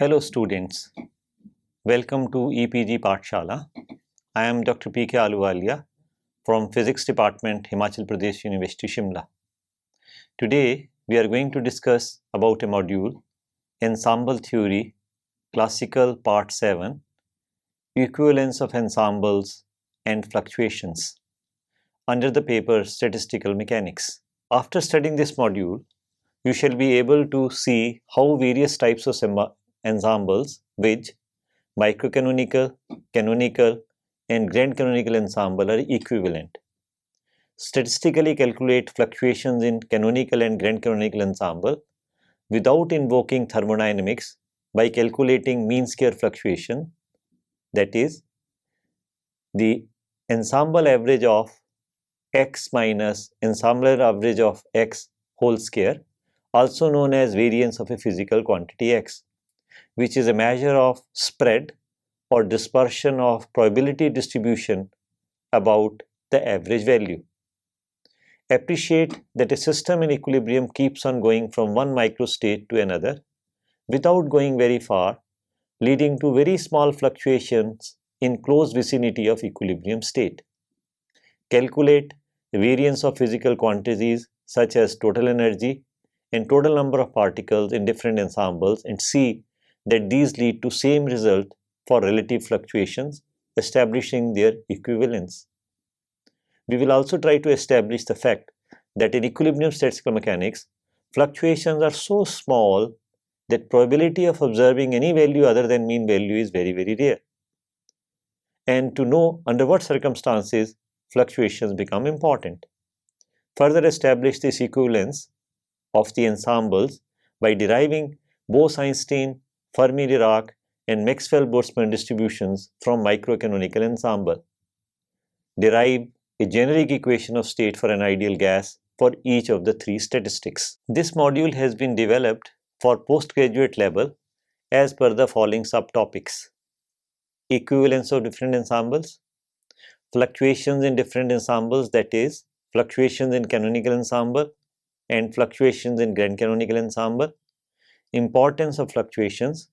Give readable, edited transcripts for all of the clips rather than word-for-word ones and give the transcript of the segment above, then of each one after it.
Hello students, welcome to EPG Pathshala. I am Dr. P.K. Ahluwalia from Physics Department, Himachal Pradesh University, Shimla. Today we are going to discuss about a module, Ensemble Theory, Classical Part 7, Equivalence of Ensembles and Fluctuations, under the paper Statistical Mechanics. After studying this module, you shall be able to see how various types of ensembles, which microcanonical, canonical, and grand canonical ensemble are equivalent. Statistically calculate fluctuations in canonical and grand canonical ensemble without invoking thermodynamics by calculating mean square fluctuation, that is, the ensemble average of x minus ensemble average of x whole square, also known as variance of a physical quantity x, which is a measure of spread or dispersion of probability distribution about the average value. Appreciate that a system in equilibrium keeps on going from one microstate to another without going very far, leading to very small fluctuations in close vicinity of equilibrium state. Calculate variance of physical quantities such as total energy and total number of particles in different ensembles and see that these lead to same result for relative fluctuations, establishing their equivalence. We will also try to establish the fact that in equilibrium statistical mechanics, fluctuations are so small that probability of observing any value other than mean value is very, very rare. And to know under what circumstances fluctuations become important. Further establish this equivalence of the ensembles by deriving Bose-Einstein, Fermi-Dirac, and Maxwell-Boltzmann distributions from microcanonical ensemble. Derive a generic equation of state for an ideal gas for each of the three statistics. This module has been developed for postgraduate level as per the following subtopics: equivalence of different ensembles, fluctuations in different ensembles, that is, fluctuations in canonical ensemble and fluctuations in grand canonical ensemble, importance of fluctuations,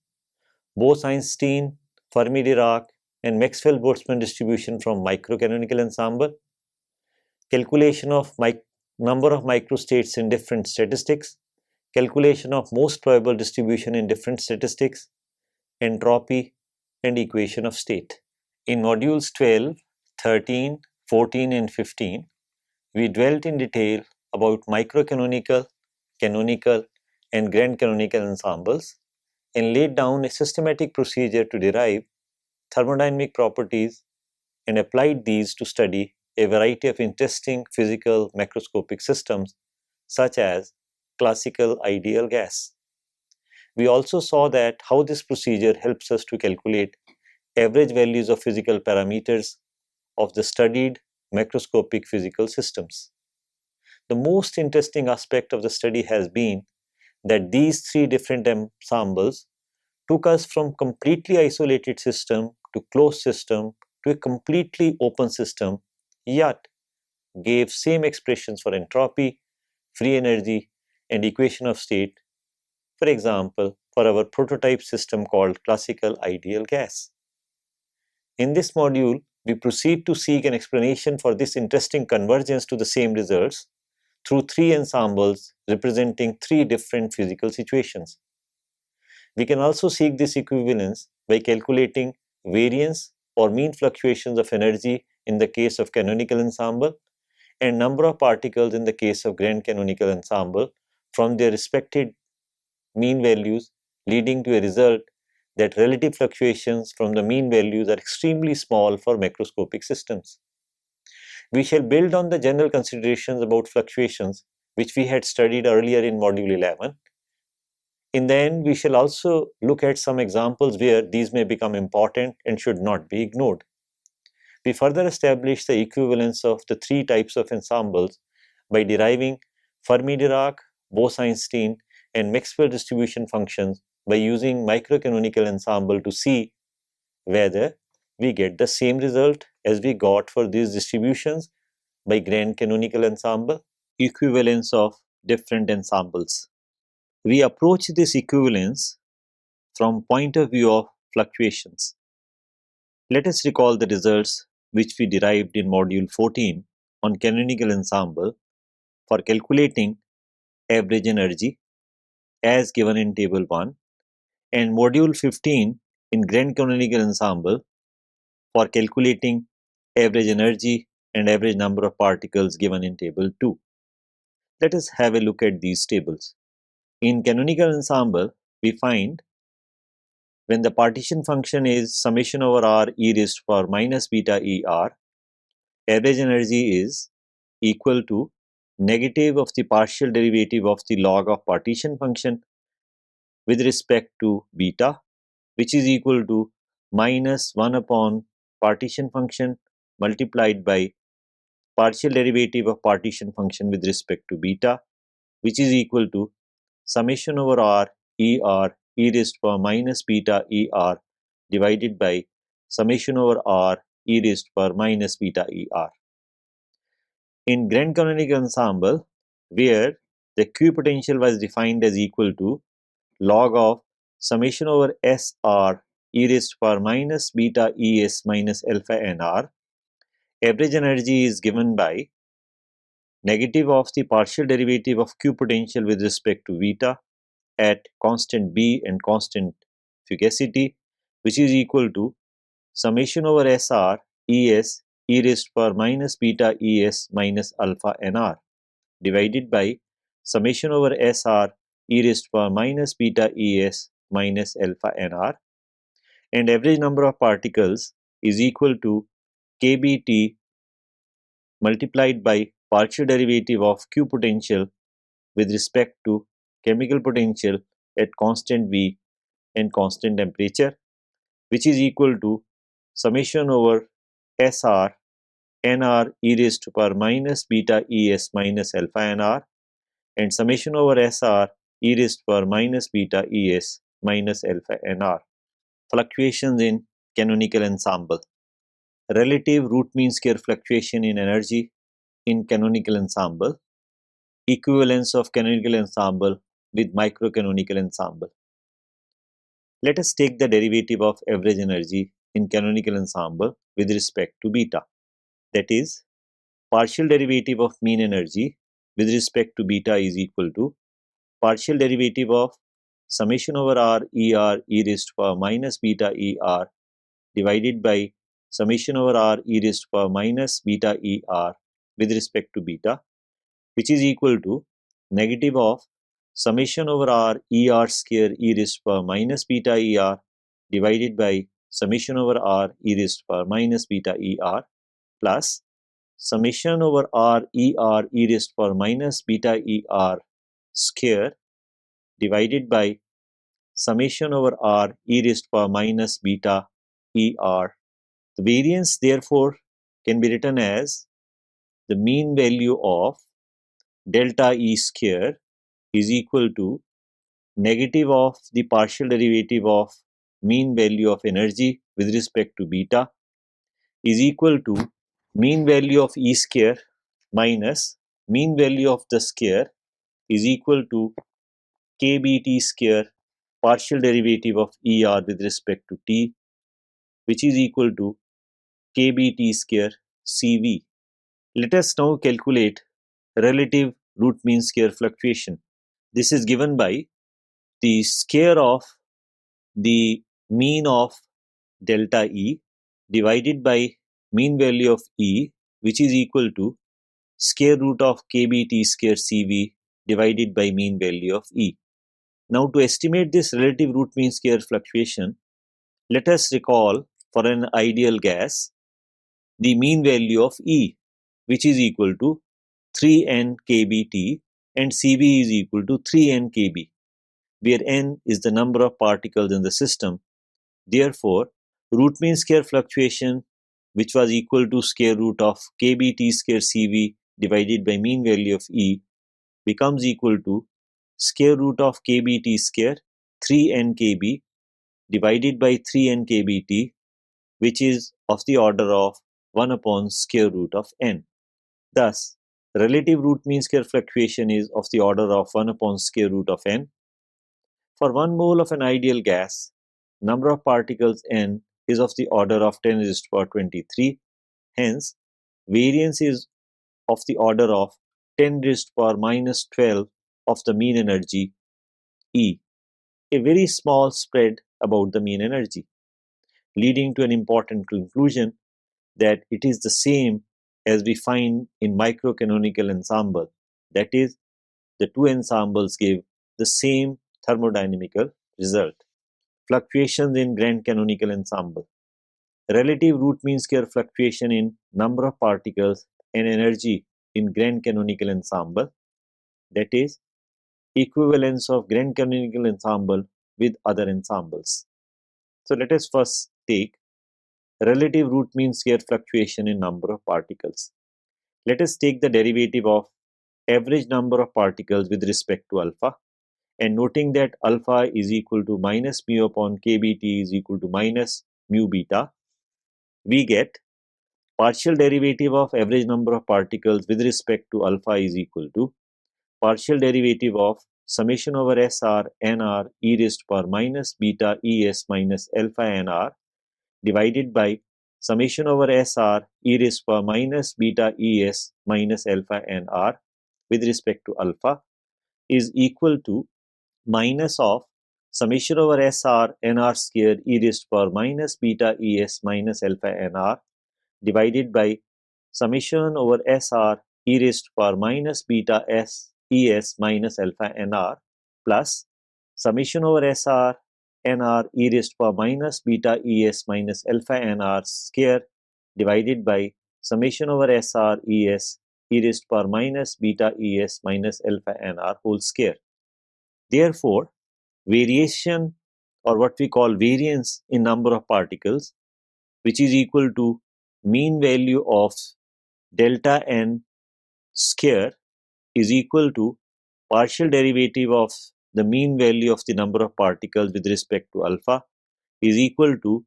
Bose-Einstein, Fermi-Dirac, and Maxwell-Boltzmann distribution from microcanonical ensemble, calculation of number of microstates in different statistics, calculation of most probable distribution in different statistics, entropy, and equation of state. In modules 12, 13, 14, and 15, we dwelt in detail about microcanonical, canonical, and grand canonical ensembles and laid down a systematic procedure to derive thermodynamic properties and applied these to study a variety of interesting physical macroscopic systems such as classical ideal gas. We also saw that how this procedure helps us to calculate average values of physical parameters of the studied macroscopic physical systems. The most interesting aspect of the study has been that these three different ensembles took us from completely isolated system to closed system to a completely open system, yet gave same expressions for entropy, free energy, and equation of state, for example, for our prototype system called classical ideal gas. In this module, we proceed to seek an explanation for this interesting convergence to the same results through three ensembles representing three different physical situations. We can also seek this equivalence by calculating variance or mean fluctuations of energy in the case of canonical ensemble and number of particles in the case of grand canonical ensemble from their respective mean values, leading to a result that relative fluctuations from the mean values are extremely small for macroscopic systems. We shall build on the general considerations about fluctuations which we had studied earlier in module 11. In the end, we shall also look at some examples where these may become important and should not be ignored. We further establish the equivalence of the three types of ensembles by deriving Fermi-Dirac, Bose-Einstein, and Maxwell distribution functions by using microcanonical ensemble to see whether we get the same result as we got for these distributions by grand canonical ensemble. Equivalence of different ensembles. We approach this equivalence from point of view of fluctuations. Let us recall the results which we derived in module 14 on canonical ensemble for calculating average energy as given in table 1 and module 15 in grand canonical ensemble for calculating average energy and average number of particles given in table 2. Let us have a look at these tables. In canonical ensemble, we find when the partition function is summation over r e raised to power minus beta e r, average energy is equal to negative of the partial derivative of the log of partition function with respect to beta, which is equal to minus 1 upon partition function multiplied by partial derivative of partition function with respect to beta, which is equal to summation over r e raised to power minus beta e r divided by summation over r e raised to power minus beta e r. In grand canonical ensemble, where the equipotential was defined as equal to log of summation over s r e raised to power minus beta e s minus alpha n r, average energy is given by negative of the partial derivative of equipotential with respect to beta at constant b and constant fugacity, which is equal to summation over sr es e raised to power minus beta es minus alpha nr divided by summation over sr e raised to power minus beta es minus alpha nr, and average number of particles is equal to kbt multiplied by partial derivative of equipotential with respect to chemical potential at constant V and constant temperature, which is equal to summation over SR NR e raised to power minus beta ES minus alpha NR and summation over SR e raised to power minus beta ES minus alpha NR. Fluctuations in canonical ensemble. Relative root mean square fluctuation in energy in canonical ensemble. Equivalence of canonical ensemble with microcanonical ensemble. Let us take the derivative of average energy in canonical ensemble with respect to beta. That is, partial derivative of mean energy with respect to beta is equal to partial derivative of summation over r e raised to power minus beta er divided by summation over r e raised to power minus beta er with respect to beta, which is equal to negative of summation over r square e raised to power minus beta er divided by summation over r e raised to power minus beta er plus summation over r e raised to power minus beta er square divided by summation over r e raised to power minus beta er. The variance therefore can be written as the mean value of delta E square is equal to negative of the partial derivative of mean value of energy with respect to beta is equal to mean value of E square minus mean value of the square is equal to kbt square partial derivative of ER with respect to T, which is equal to kbt square CV. Let us now calculate relative root mean square fluctuation. This is given by the square of the mean of delta E divided by mean value of E, which is equal to square root of kbt square CV divided by mean value of E. Now, to estimate this relative root mean square fluctuation, let us recall for an ideal gas the mean value of E, which is equal to 3n kBT and CV is equal to 3n kB, where n is the number of particles in the system. Therefore, root mean square fluctuation, which was equal to square root of kBT square CV divided by mean value of E, becomes equal to square root of kBT square 3n kB divided by 3n kBT, which is of the order of 1 upon square root of n. Thus, relative root mean square fluctuation is of the order of 1 upon square root of n. For 1 mole of an ideal gas, number of particles N is of the order of 10 raised to the power 23. Hence, variance is of the order of 10 raised to the power minus 12 of the mean energy E, a very small spread about the mean energy, leading to an important conclusion that it is the same as we find in microcanonical ensemble. That is, the two ensembles give the same thermodynamical result. Fluctuations in grand canonical ensemble. Relative root mean square fluctuation in number of particles and energy in grand canonical ensemble. That is, equivalence of grand canonical ensemble with other ensembles. So let us first take relative root mean square fluctuation in number of particles. Let us take the derivative of average number of particles with respect to alpha, and noting that alpha is equal to minus mu upon kBt is equal to minus mu beta, we get partial derivative of average number of particles with respect to alpha is equal to partial derivative of summation over SR NR e raised to the power minus beta ES minus alpha NR divided by summation over SR e raised to the power minus beta ES minus alpha NR with respect to alpha is equal to minus of summation over SR NR square e raised to the power minus beta ES minus alpha NR divided by summation over SR e raised to the power minus beta S ES minus alpha NR plus summation over SR NR e raised to the power minus beta ES minus alpha NR square divided by summation over SR ES e raised to the power minus beta ES minus alpha NR whole square. Therefore, variation, or what we call variance in number of particles, which is equal to mean value of delta n square is equal to partial derivative of the mean value of the number of particles with respect to alpha is equal to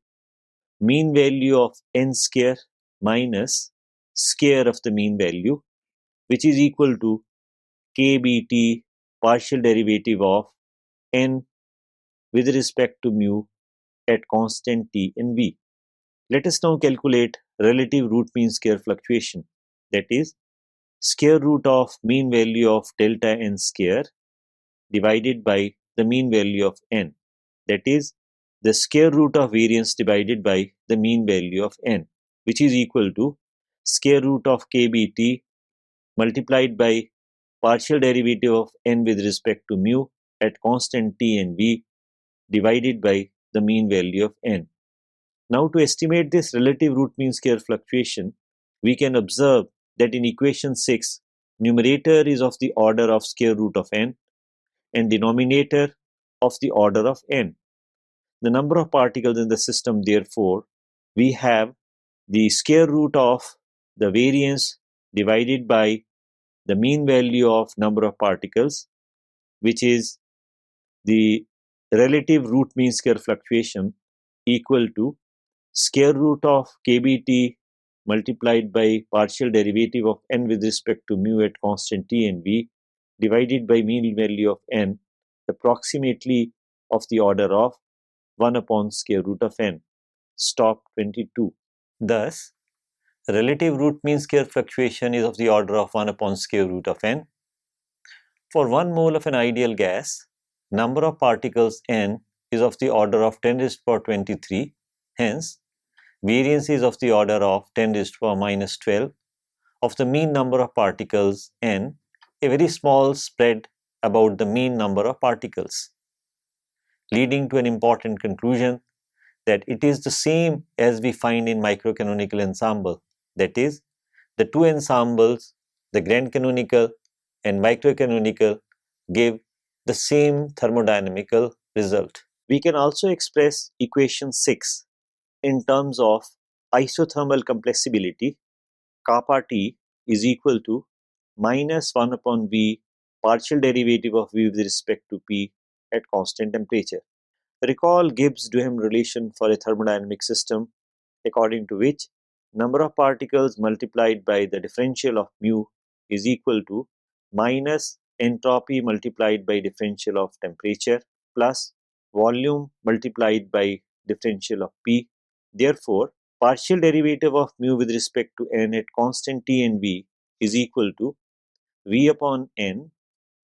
mean value of n square minus square of the mean value, which is equal to kBt partial derivative of n with respect to mu at constant t and v. Let us now calculate relative root mean square fluctuation, that is, square root of mean value of delta n square divided by the mean value of n, that is, the square root of variance divided by the mean value of n, which is equal to square root of kBt multiplied by partial derivative of n with respect to mu at constant t and v divided by the mean value of n. Now, to estimate this relative root mean square fluctuation, we can observe that in equation 6, numerator is of the order of square root of n and denominator of the order of n. The number of particles in the system, therefore, we have the square root of the variance divided by the mean value of number of particles, which is the relative root mean square fluctuation, equal to square root of kBt multiplied by partial derivative of n with respect to mu at constant t and v divided by mean value of n, approximately of the order of 1 upon square root of n. Stop 22. Thus, relative root mean square fluctuation is of the order of 1 upon square root of n. For 1 mole of an ideal gas, number of particles n is of the order of 10 raised to the power 23. Hence, variance is of the order of 10 raised to the power minus 12 of the mean number of particles n, a very small spread about the mean number of particles, leading to an important conclusion that it is the same as we find in microcanonical ensemble, that is, the two ensembles, the grand canonical and microcanonical, give the same thermodynamical result. We can also express equation 6 in terms of isothermal compressibility. Kappa T is equal to minus 1 upon V partial derivative of V with respect to P at constant temperature. Recall Gibbs-Duhem relation for a thermodynamic system, according to which number of particles multiplied by the differential of mu is equal to minus entropy multiplied by differential of temperature plus volume multiplied by differential of P. Therefore, partial derivative of mu with respect to n at constant T and V is equal to V upon n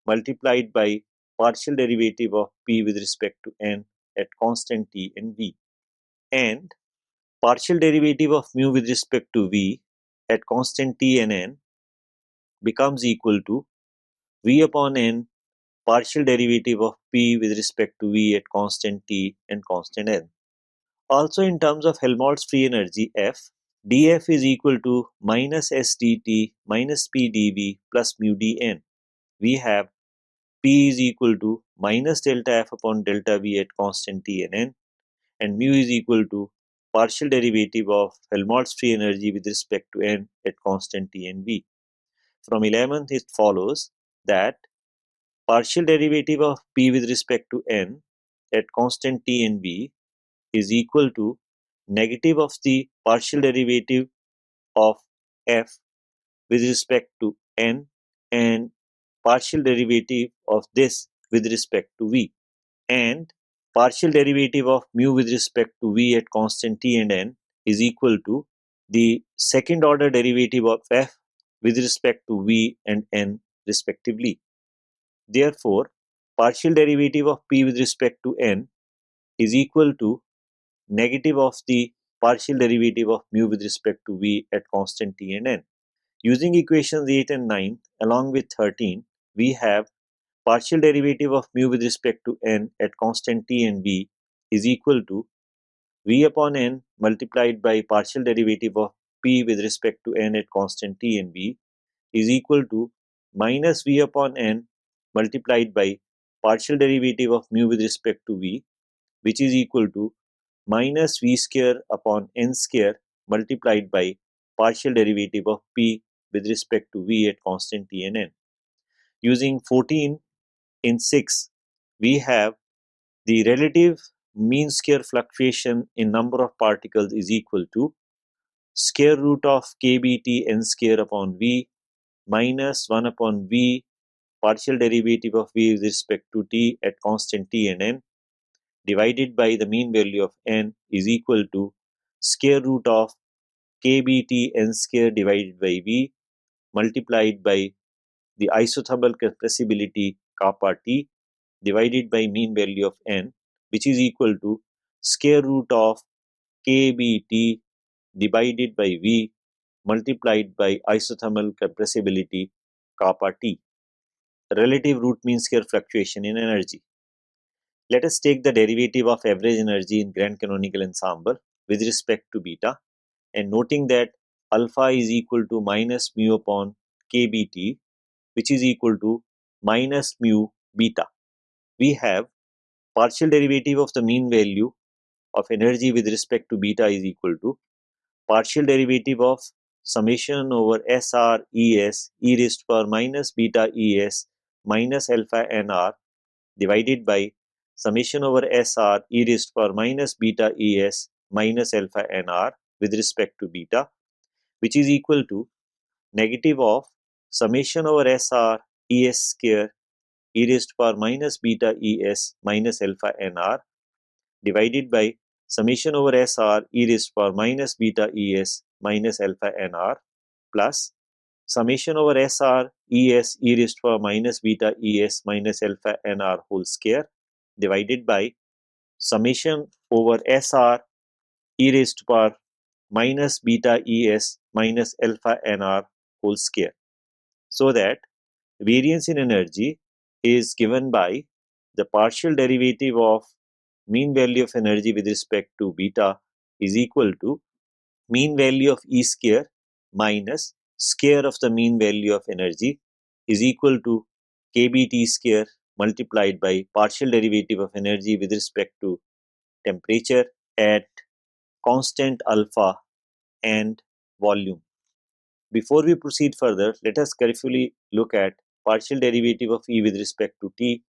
multiplied by partial derivative of P with respect to n at constant T and V. And partial derivative of mu with respect to V at constant T and n becomes equal to V upon n partial derivative of P with respect to V at constant T and constant n. Also, in terms of Helmholtz free energy F, dF is equal to minus S dt minus P dV plus mu dn. We have P is equal to minus delta F upon delta V at constant T and n, and mu is equal to partial derivative of Helmholtz free energy with respect to n at constant T and V. From 11th, it follows that partial derivative of P with respect to n at constant T and V is equal to negative of the partial derivative of F with respect to n and partial derivative of this with respect to V, and partial derivative of mu with respect to V at constant T and n is equal to the second order derivative of F with respect to V and n respectively. Therefore, partial derivative of P with respect to n is equal to negative of the partial derivative of mu with respect to V at constant T and n. Using equations 8 and 9 along with 13, we have partial derivative of mu with respect to n at constant T and V is equal to V upon n multiplied by partial derivative of P with respect to n at constant T and V is equal to minus V upon n multiplied by partial derivative of mu with respect to V, which is equal to minus V square upon n square multiplied by partial derivative of P with respect to V at constant T and n. Using 14 in 6, we have the relative mean square fluctuation in number of particles is equal to square root of kBt n square upon V minus 1 upon V partial derivative of V with respect to T at constant T and n divided by the mean value of n is equal to square root of kBt n square divided by V multiplied by the isothermal compressibility kappa T divided by mean value of n, which is equal to square root of kBt divided by V multiplied by isothermal compressibility kappa T. Relative root mean square fluctuation in energy. Let us take the derivative of average energy in grand canonical ensemble with respect to beta, and noting that alpha is equal to minus mu upon kBt, which is equal to minus mu beta. We have partial derivative of the mean value of energy with respect to beta is equal to partial derivative of summation over SR ES e raised to power minus beta ES minus alpha NR divided by summation over SR e raised to power minus beta ES minus alpha NR with respect to beta, which is equal to negative of summation over SR ES square e raised to power minus beta ES minus alpha NR divided by summation over SR e raised to power minus beta ES minus alpha NR plus summation over SR ES e raised to power minus beta ES minus alpha NR whole square divided by summation over SR e raised to power minus beta ES minus alpha NR whole square. So that variance in energy is given by the partial derivative of mean value of energy with respect to beta is equal to mean value of E square minus square of the mean value of energy is equal to kBt square multiplied by partial derivative of energy with respect to temperature at constant alpha and volume. Before we proceed further, let us carefully look at partial derivative of E with respect to T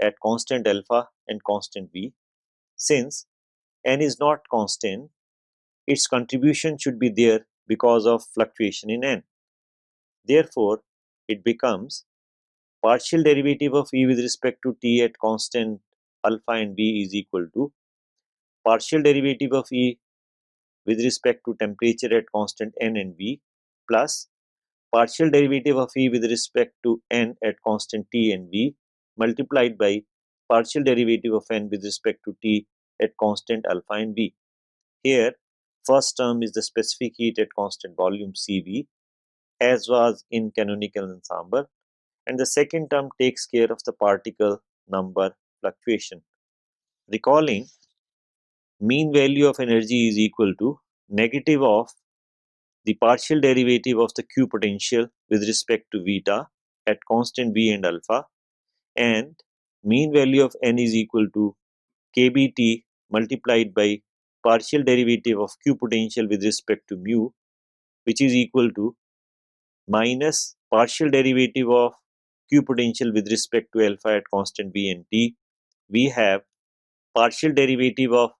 at constant alpha and constant V. Since n is not constant, its contribution should be there because of fluctuation in n. Therefore, it becomes partial derivative of E with respect to T at constant alpha and V is equal to partial derivative of E with respect to temperature at constant N and V plus partial derivative of E with respect to N at constant T and V multiplied by partial derivative of N with respect to T at constant alpha and V. Here, first term is the specific heat at constant volume CV as was in canonical ensemble, and the second term takes care of the particle number fluctuation. Recalling, mean value of energy is equal to negative of the partial derivative of the Q potential with respect to beta at constant V and alpha, and mean value of N is equal to kBT multiplied by partial derivative of Q potential with respect to mu, which is equal to minus partial derivative of Q potential with respect to alpha at constant V and T. We have partial derivative of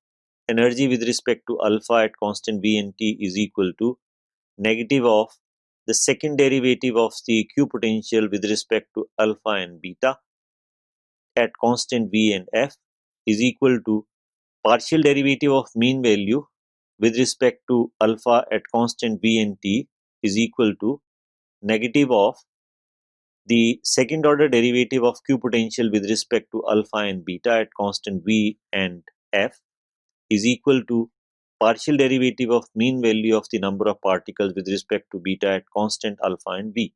energy with respect to alpha at constant V and T is equal to negative of the second derivative of the Q potential with respect to alpha and beta at constant V and F is equal to partial derivative of mean value with respect to alpha at constant V and T is equal to negative of the second order derivative of Q potential with respect to alpha and beta at constant V and F is equal to partial derivative of mean value of the number of particles with respect to beta at constant alpha and V.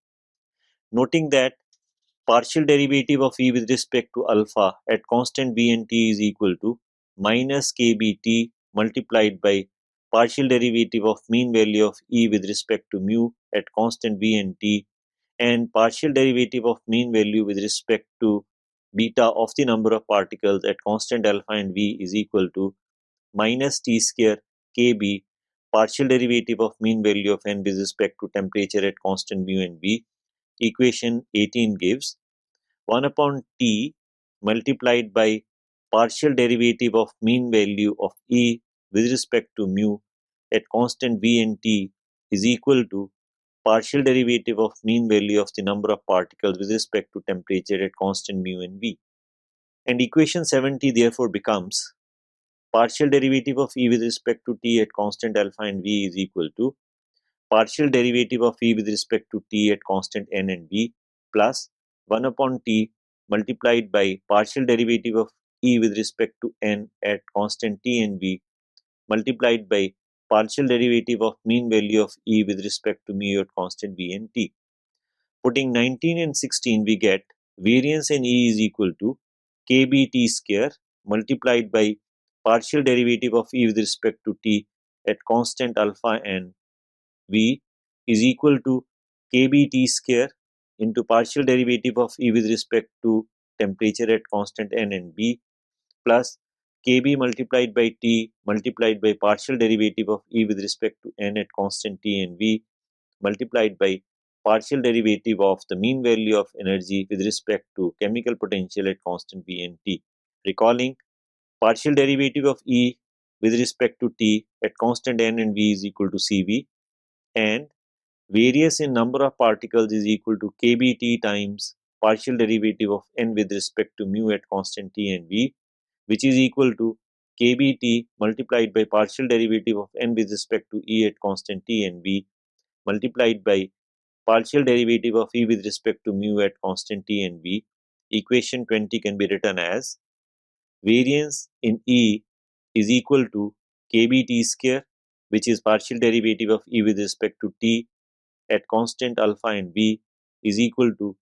Noting that partial derivative of E with respect to alpha at constant V and T is equal to minus kBT multiplied by partial derivative of mean value of E with respect to mu at constant V and T, and partial derivative of mean value with respect to beta of the number of particles at constant alpha and V is equal to minus T square kB partial derivative of mean value of N with respect to temperature at constant mu and V. Equation 18 gives 1 upon T multiplied by partial derivative of mean value of E with respect to mu at constant V and T is equal to partial derivative of mean value of the number of particles with respect to temperature at constant mu and V. And equation 70 therefore becomes partial derivative of E with respect to T at constant alpha and V is equal to partial derivative of E with respect to T at constant N and V plus 1 upon T multiplied by partial derivative of E with respect to N at constant T and V multiplied by partial derivative of mean value of E with respect to mu at constant V and T. Putting 19 and 16, we get variance in E is equal to kBT square multiplied by partial derivative of E with respect to T at constant alpha and V is equal to kBT square into partial derivative of E with respect to temperature at constant N and V plus kB multiplied by T multiplied by partial derivative of E with respect to N at constant T and V multiplied by partial derivative of the mean value of energy with respect to chemical potential at constant V and T. Recalling, partial derivative of E with respect to T at constant N and V is equal to CV, and variance in number of particles is equal to kBT times partial derivative of N with respect to mu at constant T and V, which is equal to kBT multiplied by partial derivative of N with respect to E at constant T and V multiplied by partial derivative of E with respect to mu at constant T and V. Equation 20 can be written as variance in E is equal to kBT square, which is partial derivative of E with respect to T at constant alpha and V is equal to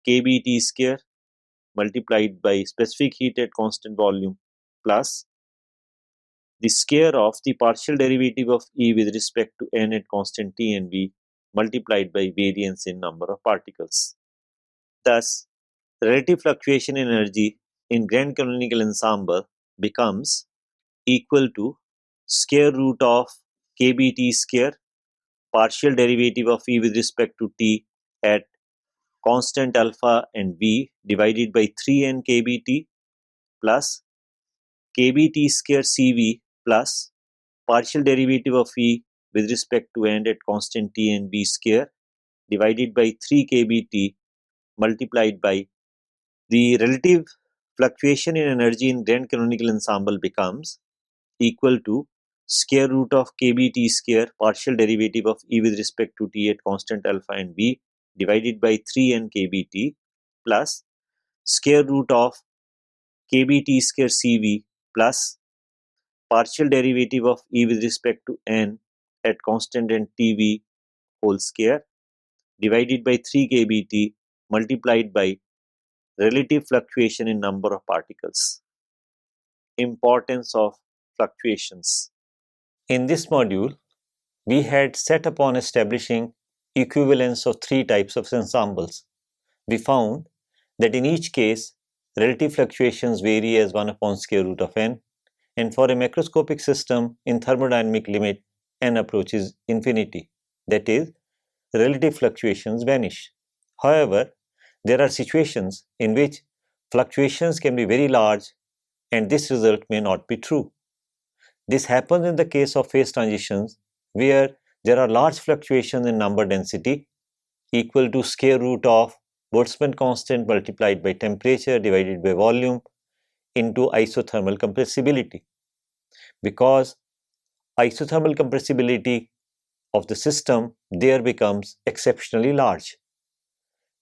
kBT square multiplied by specific heat at constant volume plus the square of the partial derivative of E with respect to N at constant T and V multiplied by variance in number of particles. Thus, relative fluctuation in energy in grand canonical ensemble becomes equal to square root of kBT square partial derivative of E with respect to T at constant alpha and V divided by 3n kBT plus kBT square CV plus partial derivative of E with respect to N at constant T and V square divided by 3 kBT multiplied by the relative fluctuation in energy in grand canonical ensemble becomes equal to square root of kBt square partial derivative of E with respect to t at constant alpha and b divided by 3n kBt plus square root of kBt square Cv plus partial derivative of E with respect to n at constant and Tv whole square divided by 3 kBt multiplied by relative fluctuation in number of particles. Importance of fluctuations. In this module, we had set upon establishing equivalence of three types of ensembles. We found that in each case, relative fluctuations vary as 1 upon square root of n, and for a macroscopic system in thermodynamic limit n approaches infinity, that is, relative fluctuations vanish. However, there are situations in which fluctuations can be very large and this result may not be true. This happens in the case of phase transitions where there are large fluctuations in number density equal to square root of Boltzmann constant multiplied by temperature divided by volume into isothermal compressibility. Because isothermal compressibility of the system there becomes exceptionally large.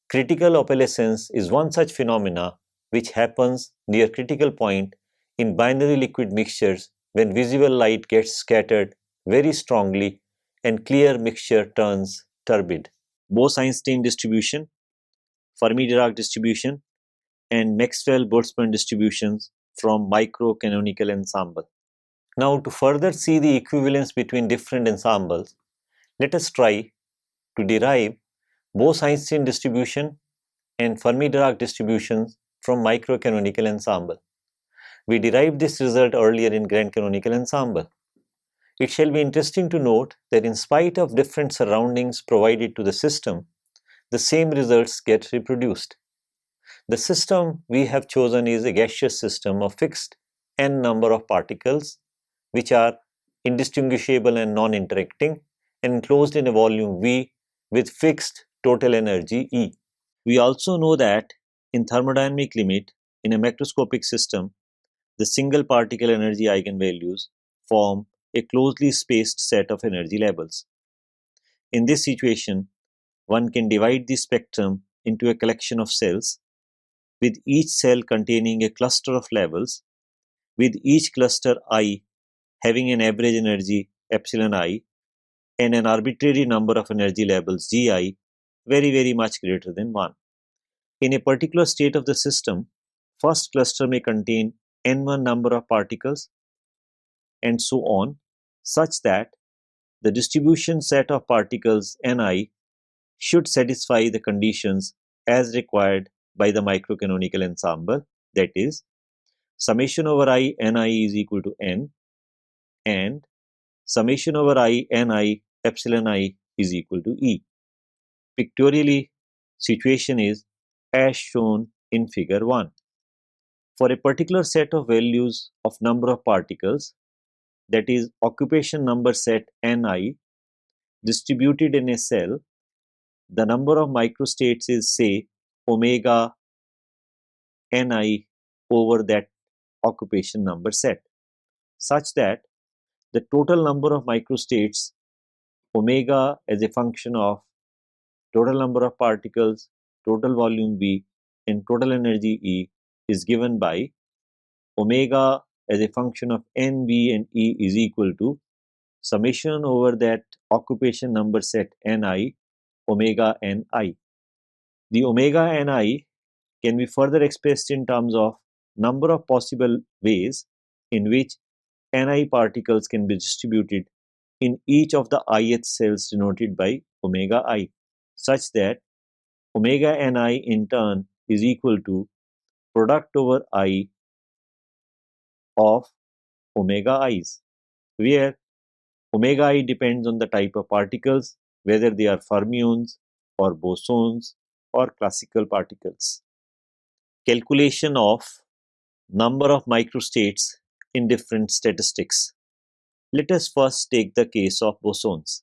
Critical opalescence is one such phenomena which happens near critical point in binary liquid mixtures when visible light gets scattered very strongly and clear mixture turns turbid. Bose-Einstein distribution, Fermi-Dirac distribution, and Maxwell-Boltzmann distributions from microcanonical ensemble. Now, to further see the equivalence between different ensembles, let us try to derive Bose-Einstein distribution and Fermi-Dirac distributions from microcanonical ensemble. We derived this result earlier in grand canonical ensemble. It shall be interesting to note that in spite of different surroundings provided to the system, the same results get reproduced. The system we have chosen is a gaseous system of fixed n number of particles which are indistinguishable and non-interacting and enclosed in a volume V with fixed total energy E. We also know that in thermodynamic limit in a macroscopic system, the single particle energy eigenvalues form a closely spaced set of energy levels. In this situation, one can divide the spectrum into a collection of cells, with each cell containing a cluster of levels, with each cluster I having an average energy epsilon I and an arbitrary number of energy levels Gi very much greater than 1. In a particular state of the system, first cluster may contain n1 number of particles and so on, such that the distribution set of particles Ni should satisfy the conditions as required by the microcanonical ensemble, that is, summation over I Ni is equal to n and summation over I Ni epsilon I is equal to E. Pictorially, situation is as shown in figure 1. For a particular set of values of number of particles, that is occupation number set Ni, distributed in a cell, the number of microstates is say omega Ni over that occupation number set, such that the total number of microstates omega as a function of total number of particles, total volume V and total energy E is given by omega as a function of n, V and E is equal to summation over that occupation number set Ni omega Ni. The omega Ni can be further expressed in terms of number of possible ways in which Ni particles can be distributed in each of the ith cells denoted by omega I, such that omega Ni in turn is equal to product over I of omega i's, where omega I depends on the type of particles, whether they are fermions or bosons or classical particles. Calculation of number of microstates in different statistics. Let us first take the case of bosons.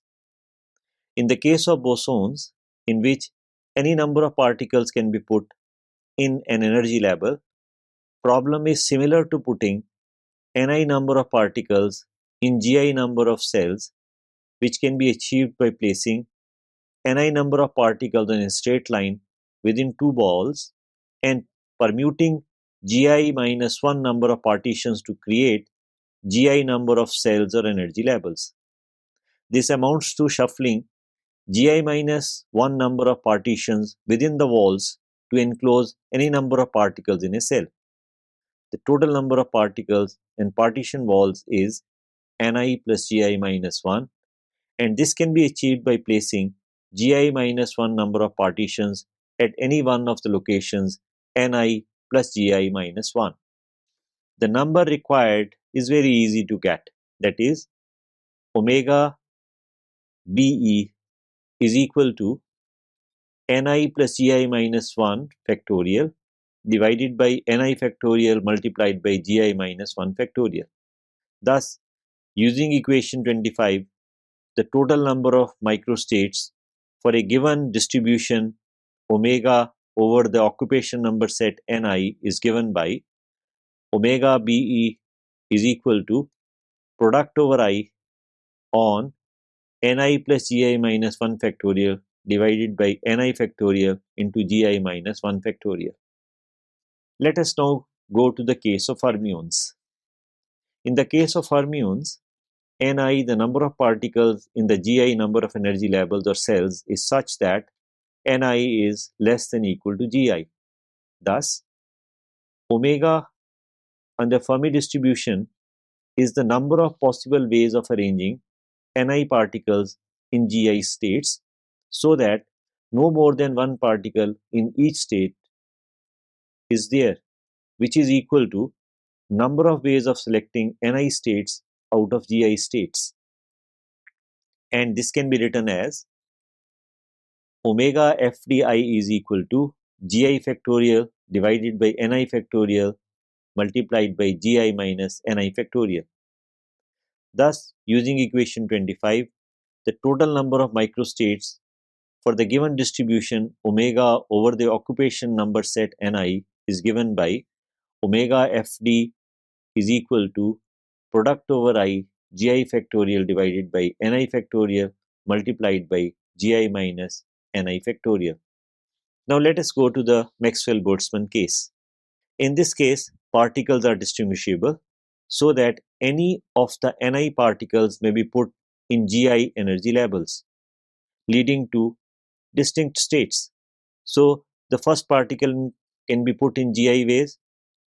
In the case of bosons, in which any number of particles can be put in an energy level, problem is similar to putting Ni number of particles in Gi number of cells, which can be achieved by placing Ni number of particles in a straight line within two balls and permuting Gi minus 1 number of partitions to create Gi number of cells or energy levels. This amounts to shuffling Gi minus 1 number of partitions within the walls to enclose any number of particles in a cell. The total number of particles in partition walls is Ni plus Gi minus 1, and this can be achieved by placing Gi minus 1 number of partitions at any one of the locations Ni plus Gi minus 1. The number required is very easy to get, that is omega Be is equal to Ni plus Gi minus 1 factorial divided by Ni factorial multiplied by Gi minus 1 factorial. Thus, using equation 25, the total number of microstates for a given distribution omega over the occupation number set Ni is given by omega Be is equal to product over I on Ni plus Gi minus 1 factorial divided by Ni factorial into Gi minus 1 factorial. Let us now go to the case of fermions. In the case of fermions, Ni, the number of particles in the Gi number of energy levels or cells, is such that Ni is less than equal to Gi. Thus, omega on the Fermi distribution is the number of possible ways of arranging Ni particles in Gi states so that no more than one particle in each state is there, which is equal to number of ways of selecting Ni states out of Gi states. And this can be written as omega Fdi is equal to Gi factorial divided by Ni factorial multiplied by Gi minus Ni factorial. Thus, using equation 25, the total number of microstates for the given distribution omega over the occupation number set Ni is given by omega Fd is equal to product over I Gi factorial divided by Ni factorial multiplied by Gi minus Ni factorial. Now let us go to the Maxwell-Boltzmann case. In this case, particles are distinguishable so that any of the Ni particles may be put in Gi energy levels, leading to distinct states. So the first particle can be put in Gi ways,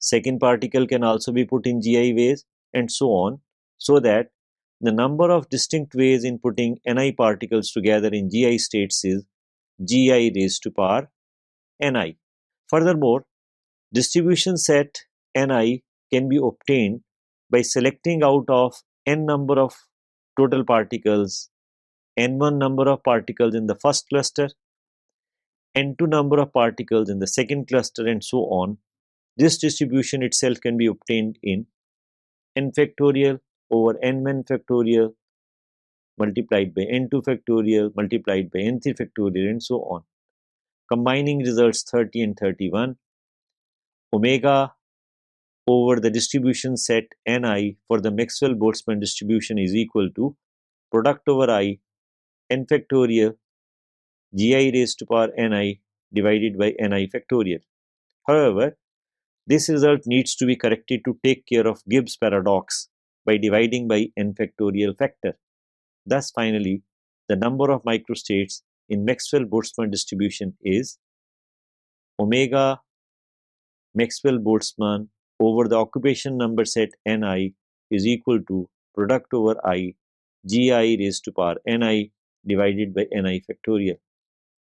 second particle can also be put in Gi ways, and so on, so that the number of distinct ways in putting Ni particles together in Gi states is Gi raised to power Ni. Furthermore, distribution set Ni can be obtained by selecting out of n number of total particles, n1 number of particles in the first cluster, n2 number of particles in the second cluster, and so on. This distribution itself can be obtained in n factorial over n1 factorial multiplied by n2 factorial multiplied by n3 factorial, and so on. Combining results 30 and 31, omega over the distribution set Ni for the Maxwell-Boltzmann distribution is equal to product over I n factorial Gi raised to power Ni divided by Ni factorial. However, this result needs to be corrected to take care of Gibbs paradox by dividing by n factorial factor. Thus, finally, the number of microstates in Maxwell-Boltzmann distribution is omega Maxwell-Boltzmann over the occupation number set Ni is equal to product over I Gi raised to power Ni divided by Ni factorial.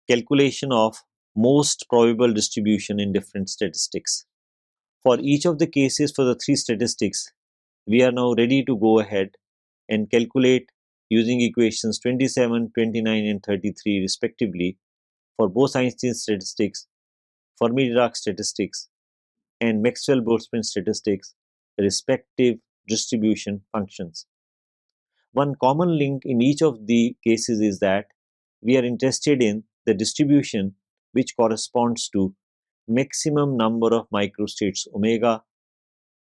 Calculation of most probable distribution in different statistics. For each of the cases for the three statistics, we are now ready to go ahead and calculate using equations 27, 29 and 33 respectively for Bose-Einstein statistics, Fermi-Dirac statistics and Maxwell-Boltzmann statistics respective distribution functions. One common link in each of the cases is that we are interested in the distribution which corresponds to maximum number of microstates omega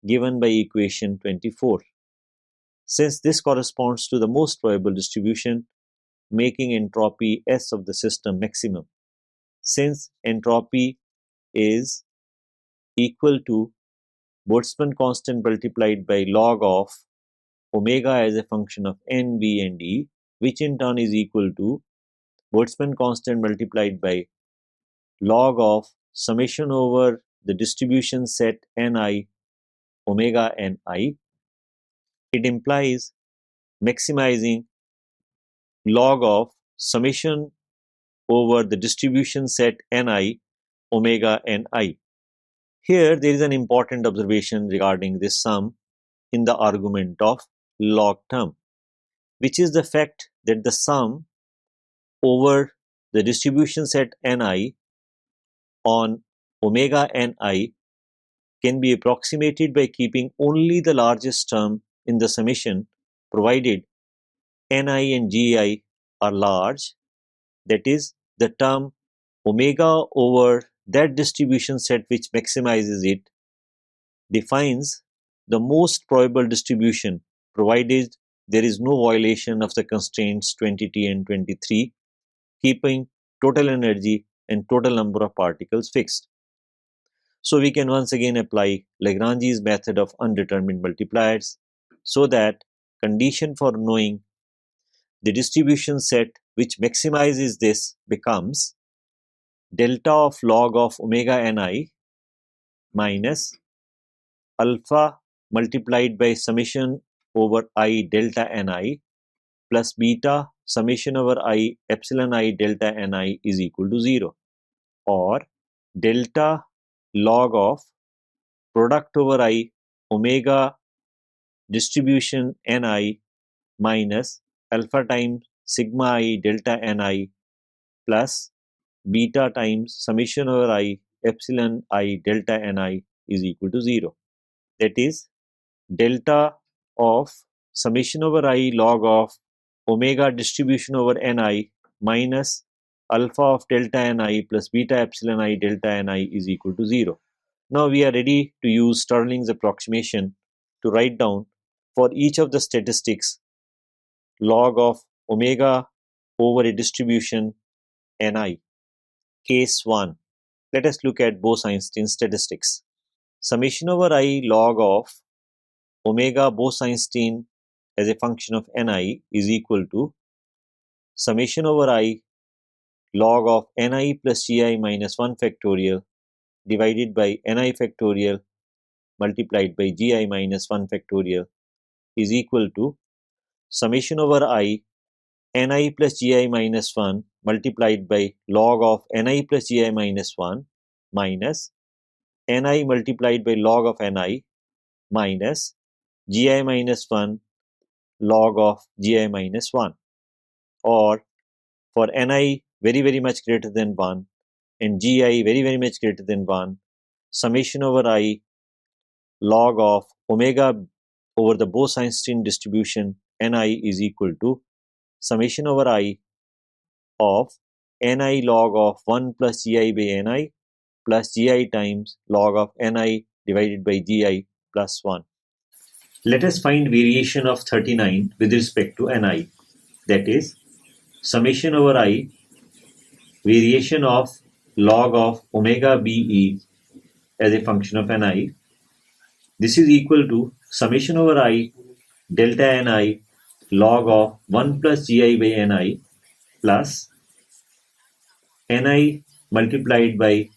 given by equation 24. Since this corresponds to the most probable distribution, making entropy S of the system maximum. Since entropy is equal to Boltzmann constant multiplied by log of omega as a function of n, b and e, which in turn is equal to Boltzmann constant multiplied by log of summation over the distribution set ni omega ni. It implies maximizing log of summation over the distribution set ni omega ni. Here there is an important observation regarding this sum in the argument of log term, which is the fact that the sum over the distribution set ni on omega ni can be approximated by keeping only the largest term in the summation, provided ni and gi are large, that is, the term omega over that distribution set which maximizes it defines the most probable distribution, provided there is no violation of the constraints 20T and 23, keeping total energy and total number of particles fixed. So we can once again apply Lagrange's method of undetermined multipliers, so that condition for knowing the distribution set which maximizes this becomes delta of log of omega ni minus alpha multiplied by summation over I delta ni plus beta summation over I epsilon I delta ni is equal to 0, or delta log of product over I omega distribution ni minus alpha times sigma I delta ni plus beta times summation over I epsilon I delta ni is equal to 0. That is, delta of summation over I log of omega distribution over ni minus alpha of delta ni plus beta epsilon I delta ni is equal to 0. Now we are ready to use Stirling's approximation to write down for each of the statistics log of omega over a distribution ni. Case 1. Let us look at Bose-Einstein statistics. Summation over I log of omega Bose-Einstein as a function of ni is equal to summation over I log of ni plus gi minus 1 factorial divided by ni factorial multiplied by gi minus 1 factorial is equal to summation over I ni plus gi minus 1 multiplied by log of ni plus gi minus 1 minus ni multiplied by log of ni minus gi minus 1 log of gi minus 1, or for ni very much greater than 1 and gi very much greater than 1, summation over I log of omega over the Bose-Einstein distribution ni is equal to summation over I of ni log of 1 plus gi by ni plus gi times log of ni divided by gi plus 1. Let us find variation of 39 with respect to ni, that is, summation over I variation of log of omega be as a function of ni. This is equal to summation over I delta ni log of 1 plus gi by ni plus ni multiplied by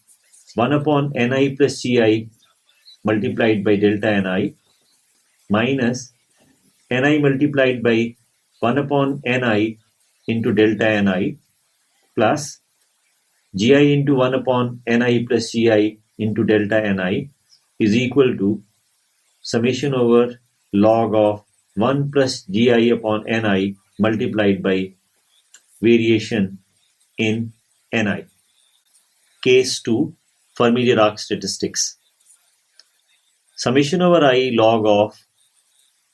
1 upon ni plus gi multiplied by delta ni minus ni multiplied by 1 upon ni into delta ni plus gi into 1 upon ni plus gi into delta ni is equal to summation over log of 1 plus gi upon ni multiplied by variation in ni. Case 2. Fermi-Dirac statistics. Summation over I log of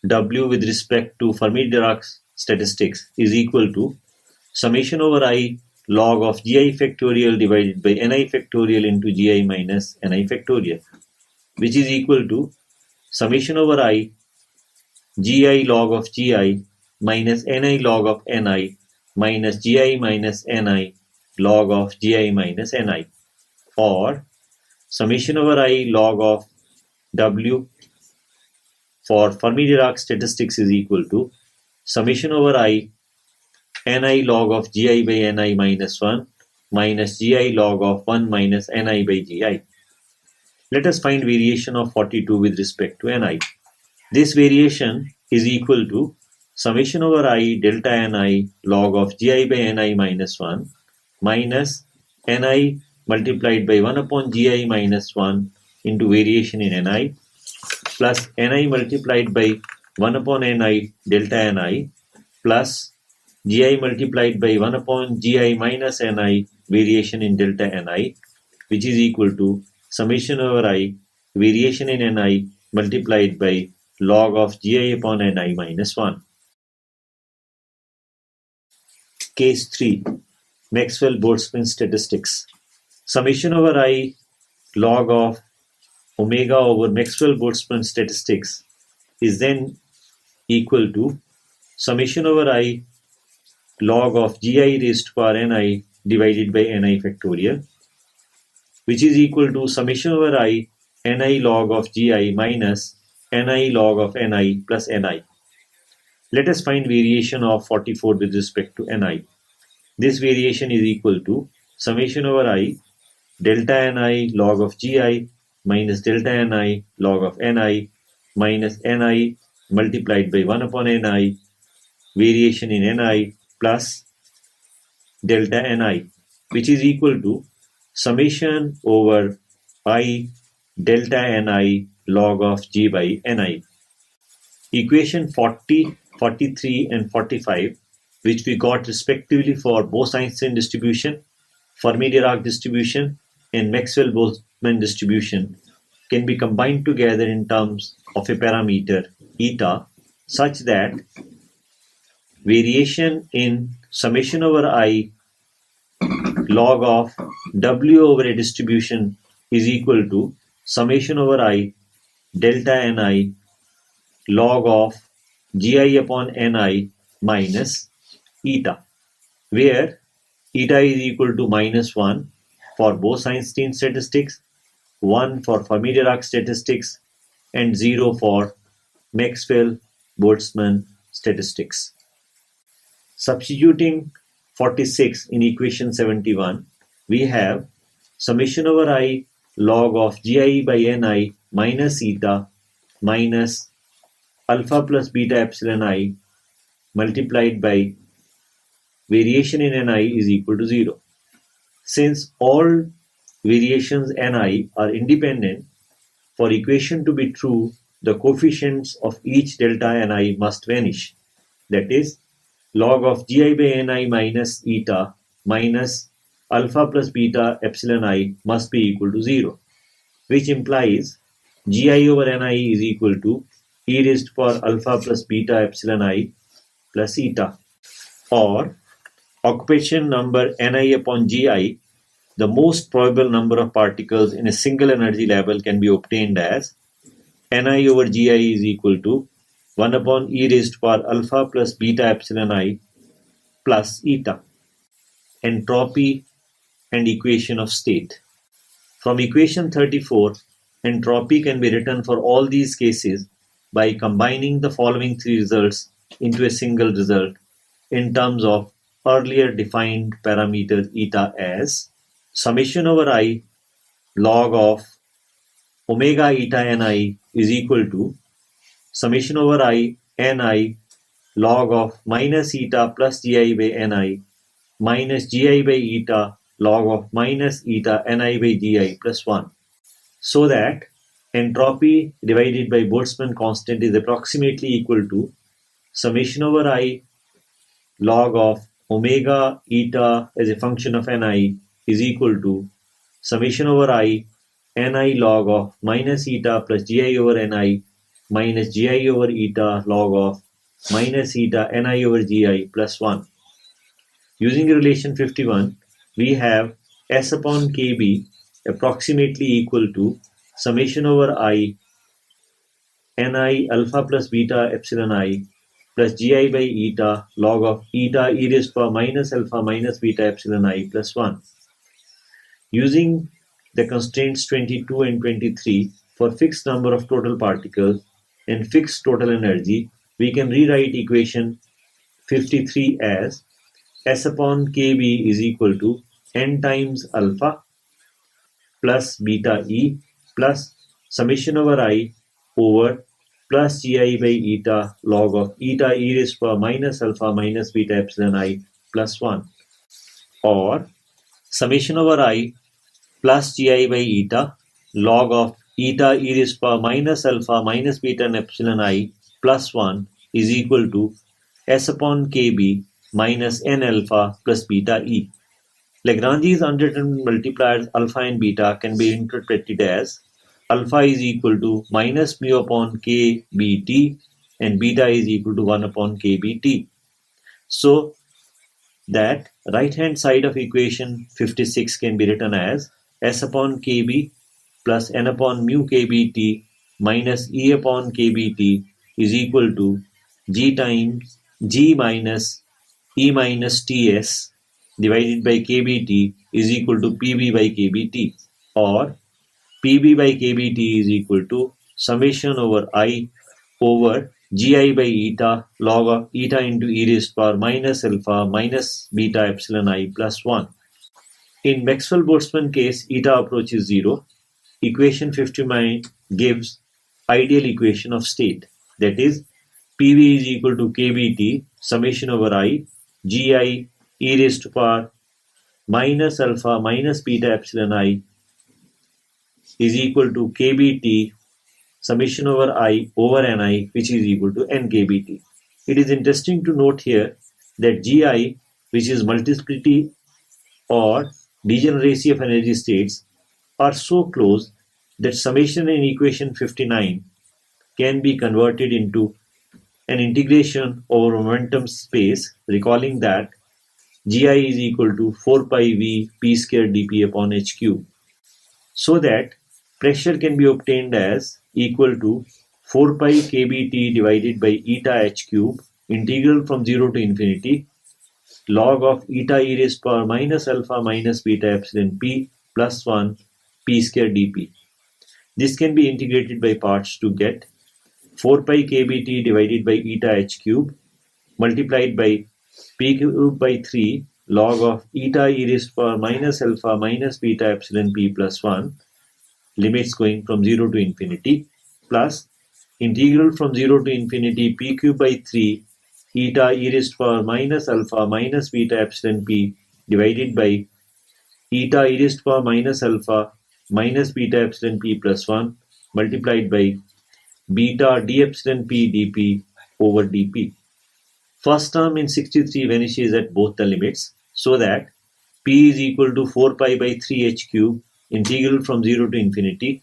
W with respect to Fermi-Dirac statistics is equal to summation over I log of gi factorial divided by ni factorial into gi minus ni factorial, which is equal to summation over I gi log of gi minus ni log of ni minus gi minus ni log of gi minus ni, or summation over I log of w for Fermi-Dirac statistics is equal to summation over I ni log of gi by ni minus 1 minus gi log of 1 minus ni by gi. Let us find variation of 42 with respect to ni. This variation is equal to summation over I delta ni log of gi by ni minus 1 minus ni multiplied by 1 upon gi minus 1 into variation in ni plus ni multiplied by 1 upon ni delta ni plus gi multiplied by 1 upon gi minus ni variation in delta ni, which is equal to summation over I variation in ni multiplied by log of gi upon ni minus 1. Case 3. Maxwell-Boltzmann statistics. Summation over I log of omega over Maxwell-Boltzmann statistics is then equal to summation over I log of gi raised to power ni divided by ni factorial, which is equal to summation over I ni log of gi minus ni log of ni plus ni. Let us find variation of 44 with respect to ni. This variation is equal to summation over I delta ni log of gi minus delta ni log of ni minus ni multiplied by 1 upon ni variation in ni plus delta ni, which is equal to summation over I delta ni log of g by ni. Equation 40, 43 and 45, which we got respectively for Bose-Einstein distribution, Fermi-Dirac distribution and Maxwell-Boltzmann distribution, can be combined together in terms of a parameter eta such that variation in summation over I log of w over a distribution is equal to summation over I delta ni log of gi upon ni minus eta, where eta is equal to minus 1 for Bose-Einstein statistics, 1 for Fermi-Dirac statistics, and 0 for Maxwell-Boltzmann statistics. Substituting 46 in equation 71, we have summation over I log of gi by ni minus eta minus alpha plus beta epsilon I multiplied by variation in ni is equal to 0. Since all variations ni are independent, for equation to be true, the coefficients of each delta ni must vanish. That is, log of gi by ni minus eta minus alpha plus beta epsilon I must be equal to 0, which implies gi over ni is equal to e raised to power alpha plus beta epsilon I plus eta, or occupation number ni upon gi, the most probable number of particles in a single energy level, can be obtained as ni over gi is equal to 1 upon e raised to power alpha plus beta epsilon I plus eta. Entropy and equation of state. From equation 34, entropy can be written for all these cases by combining the following three results into a single result in terms of earlier defined parameter eta as summation over I log of omega eta ni is equal to summation over I ni log of minus eta plus gi by ni minus gi by eta log of minus eta ni by gi plus 1, so that entropy divided by Boltzmann constant is approximately equal to summation over I log of omega eta as a function of ni is equal to summation over I ni log of minus eta plus gi over ni minus gi over eta log of minus eta ni over gi plus 1. Using relation 51, we have S upon Kb approximately equal to summation over I Ni alpha plus beta epsilon I plus Gi by eta log of eta e raised to power minus alpha minus beta epsilon I plus 1. Using the constraints 22 and 23 for fixed number of total particles and fixed total energy, we can rewrite equation 53 as S upon Kb is equal to n times alpha plus beta E plus summation over I over plus Gi by eta log of eta e raised to power minus alpha minus beta epsilon I plus 1, or summation over I plus Gi by eta log of eta e raised to power minus alpha minus beta and epsilon I plus 1 is equal to S upon Kb minus n alpha plus beta E. Lagrange's undetermined multipliers alpha and beta can be interpreted as alpha is equal to minus mu upon kbt and beta is equal to 1 upon kbt. So that right hand side of equation 56 can be written as S upon kb plus n upon mu kbt minus E upon kbt is equal to G times G minus E minus Ts divided by kbt is equal to Pb by kbt, or Pb by kbt is equal to summation over I over Gi by eta log of eta into e raised to power minus alpha minus beta epsilon I plus 1. In Maxwell-Boltzmann case, eta approaches 0. Equation 59 gives ideal equation of state, that is Pv is equal to kbt summation over I Gi e raised to power minus alpha minus beta epsilon I is equal to kbt summation over I over Ni, which is equal to n kbt. It is interesting to note here that Gi, which is multiplicity or degeneracy of energy states, are so close that summation in equation 59 can be converted into an integration over momentum space, recalling that Gi is equal to 4 pi v p square dp upon h cube, so that pressure can be obtained as equal to 4 pi kbt divided by eta h cube integral from 0 to infinity log of eta e raised to power minus alpha minus beta epsilon p plus 1 p square dp. This can be integrated by parts to get 4 pi kbt divided by eta h cube multiplied by p cube by 3 log of eta e raised to power minus alpha minus beta epsilon p plus 1 limits going from 0 to infinity plus integral from 0 to infinity p cube by 3 eta e raised to power minus alpha minus beta epsilon p divided by eta e raised to power minus alpha minus beta epsilon p plus 1 multiplied by beta d epsilon p dp over dp. First term in 63 vanishes at both the limits, so that p is equal to 4 pi by 3h cube integral from 0 to infinity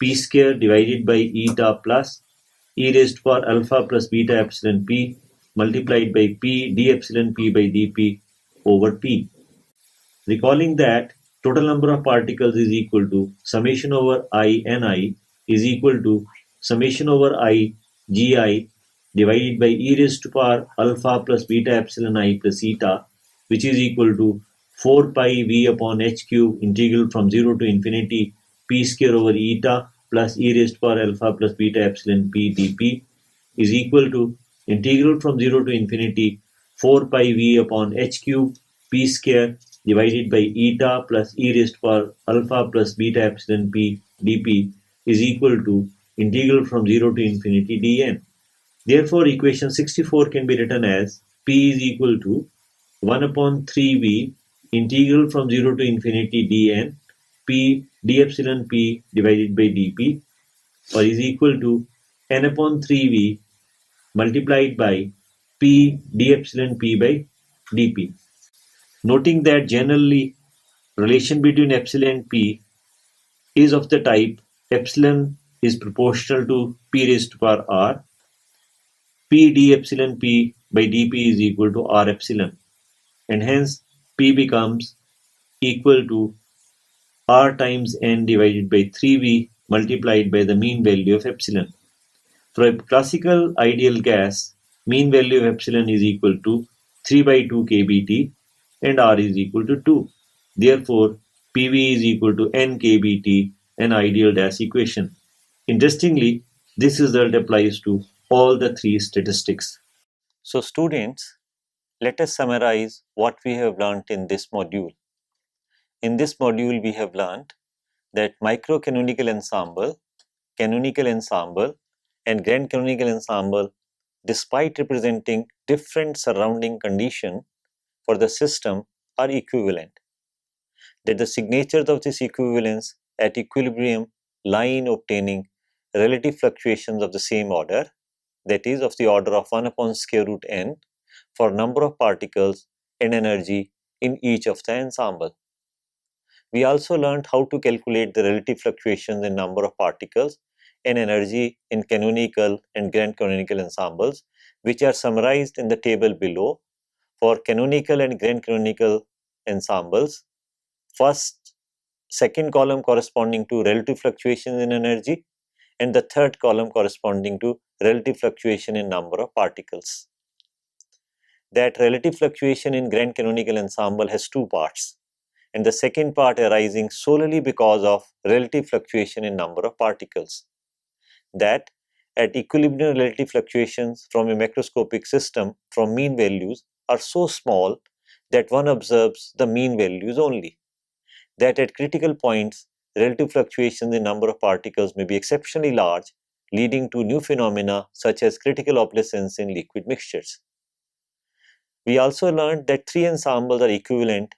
p square divided by eta plus e raised to power alpha plus beta epsilon p multiplied by p d epsilon p by dp over p. Recalling that total number of particles is equal to summation over I Ni is equal to summation over I Gi divided by e raised to power alpha plus beta epsilon I plus eta, which is equal to 4 pi v upon h cube integral from 0 to infinity p square over eta plus e raised to power alpha plus beta epsilon p dp is equal to integral from 0 to infinity 4 pi v upon h cube p square divided by eta plus e raised to power alpha plus beta epsilon p dp is equal to integral from 0 to infinity dn. Therefore, equation 64 can be written as p is equal to 1 upon 3v integral from 0 to infinity dn p d epsilon p divided by dp, or is equal to n upon 3v multiplied by p d epsilon p by dp. Noting that generally relation between epsilon and p is of the type epsilon is proportional to p raised to power r, p d epsilon p by dp is equal to r epsilon, and hence P becomes equal to R times N divided by 3V multiplied by the mean value of epsilon. For a classical ideal gas, mean value of epsilon is equal to 3 by 2 kBt and R is equal to 2. Therefore, PV is equal to N kBt, an ideal gas equation. Interestingly, this result applies to all the three statistics. So students, let us summarize what we have learnt in this module. In this module, we have learnt that microcanonical ensemble, canonical ensemble, and grand canonical ensemble, despite representing different surrounding conditions for the system, are equivalent. That the signatures of this equivalence at equilibrium lie in obtaining relative fluctuations of the same order, that is, of the order of 1 upon square root n for number of particles and energy in each of the ensemble. We also learned how to calculate the relative fluctuations in number of particles and energy in canonical and grand canonical ensembles, which are summarized in the table below. For canonical and grand canonical ensembles, second column corresponding to relative fluctuations in energy, and the third column corresponding to relative fluctuation in number of particles. That relative fluctuation in grand canonical ensemble has two parts, and the second part arising solely because of relative fluctuation in number of particles. That at equilibrium, relative fluctuations from a macroscopic system from mean values are so small that one observes the mean values only. That at critical points, relative fluctuations in number of particles may be exceptionally large, leading to new phenomena such as critical opalescence in liquid mixtures. We also learned that three ensembles are equivalent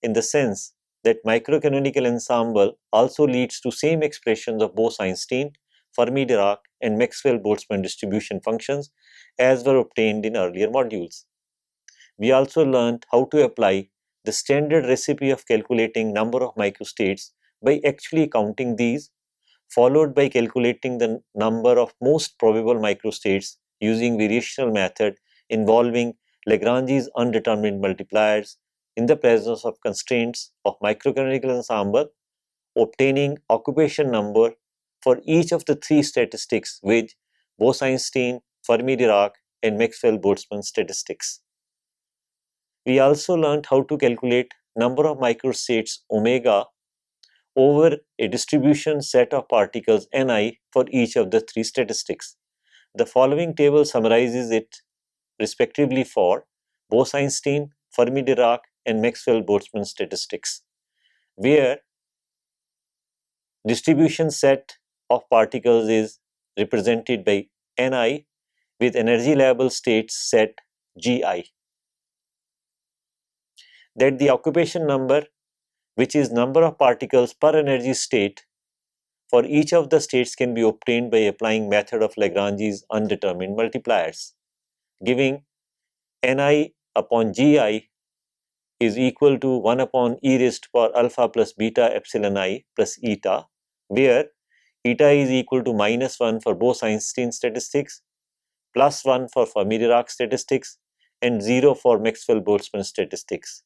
in the sense that microcanonical ensemble also leads to same expressions of Bose-Einstein, Fermi-Dirac, and Maxwell-Boltzmann distribution functions as were obtained in earlier modules. We also learned how to apply the standard recipe of calculating number of microstates by actually counting these, followed by calculating the number of most probable microstates using variational method involving Lagrange's undetermined multipliers in the presence of constraints of microcanonical ensemble, obtaining occupation number for each of the three statistics with Bose-Einstein, Fermi-Dirac, and Maxwell-Boltzmann statistics. We also learned how to calculate number of microstates omega over a distribution set of particles Ni for each of the three statistics. The following table summarizes it respectively for Bose-Einstein, Fermi-Dirac, and Maxwell-Boltzmann statistics, where distribution set of particles is represented by Ni with energy level states set Gi. That the occupation number, which is number of particles per energy state for each of the states, can be obtained by applying method of Lagrange's undetermined multipliers, giving Ni upon Gi is equal to 1 upon e raised to power alpha plus beta epsilon I plus eta, where eta is equal to -1 for Bose-Einstein statistics, +1 for Fermi-Dirac statistics, and 0 for Maxwell-Boltzmann statistics,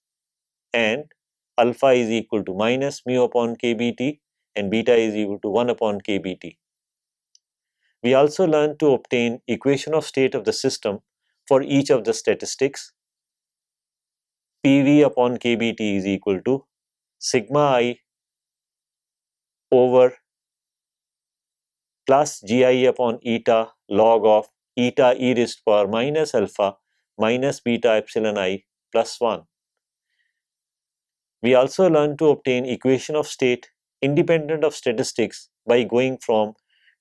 and alpha is equal to minus mu upon kBt and beta is equal to 1 upon kBt. We also learned to obtain equation of state of the system for each of the statistics. PV upon kBt is equal to sigma I over plus Gi upon eta log of eta e raised to power minus alpha minus beta epsilon I plus 1. We also learned to obtain equation of state independent of statistics by going from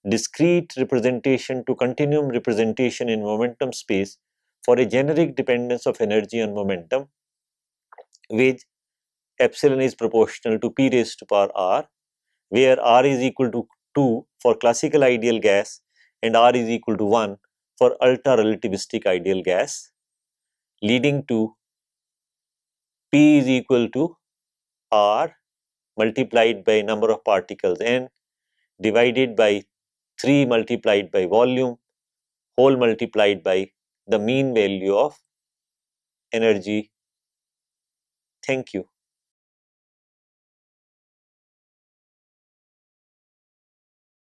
discrete representation to continuum representation in momentum space for a generic dependence of energy on momentum, with epsilon is proportional to p raised to power r, where r is equal to 2 for classical ideal gas and r is equal to 1 for ultra relativistic ideal gas, leading to p is equal to r multiplied by number of particles n divided by 3 multiplied by volume whole multiplied by the mean value of energy Thank you.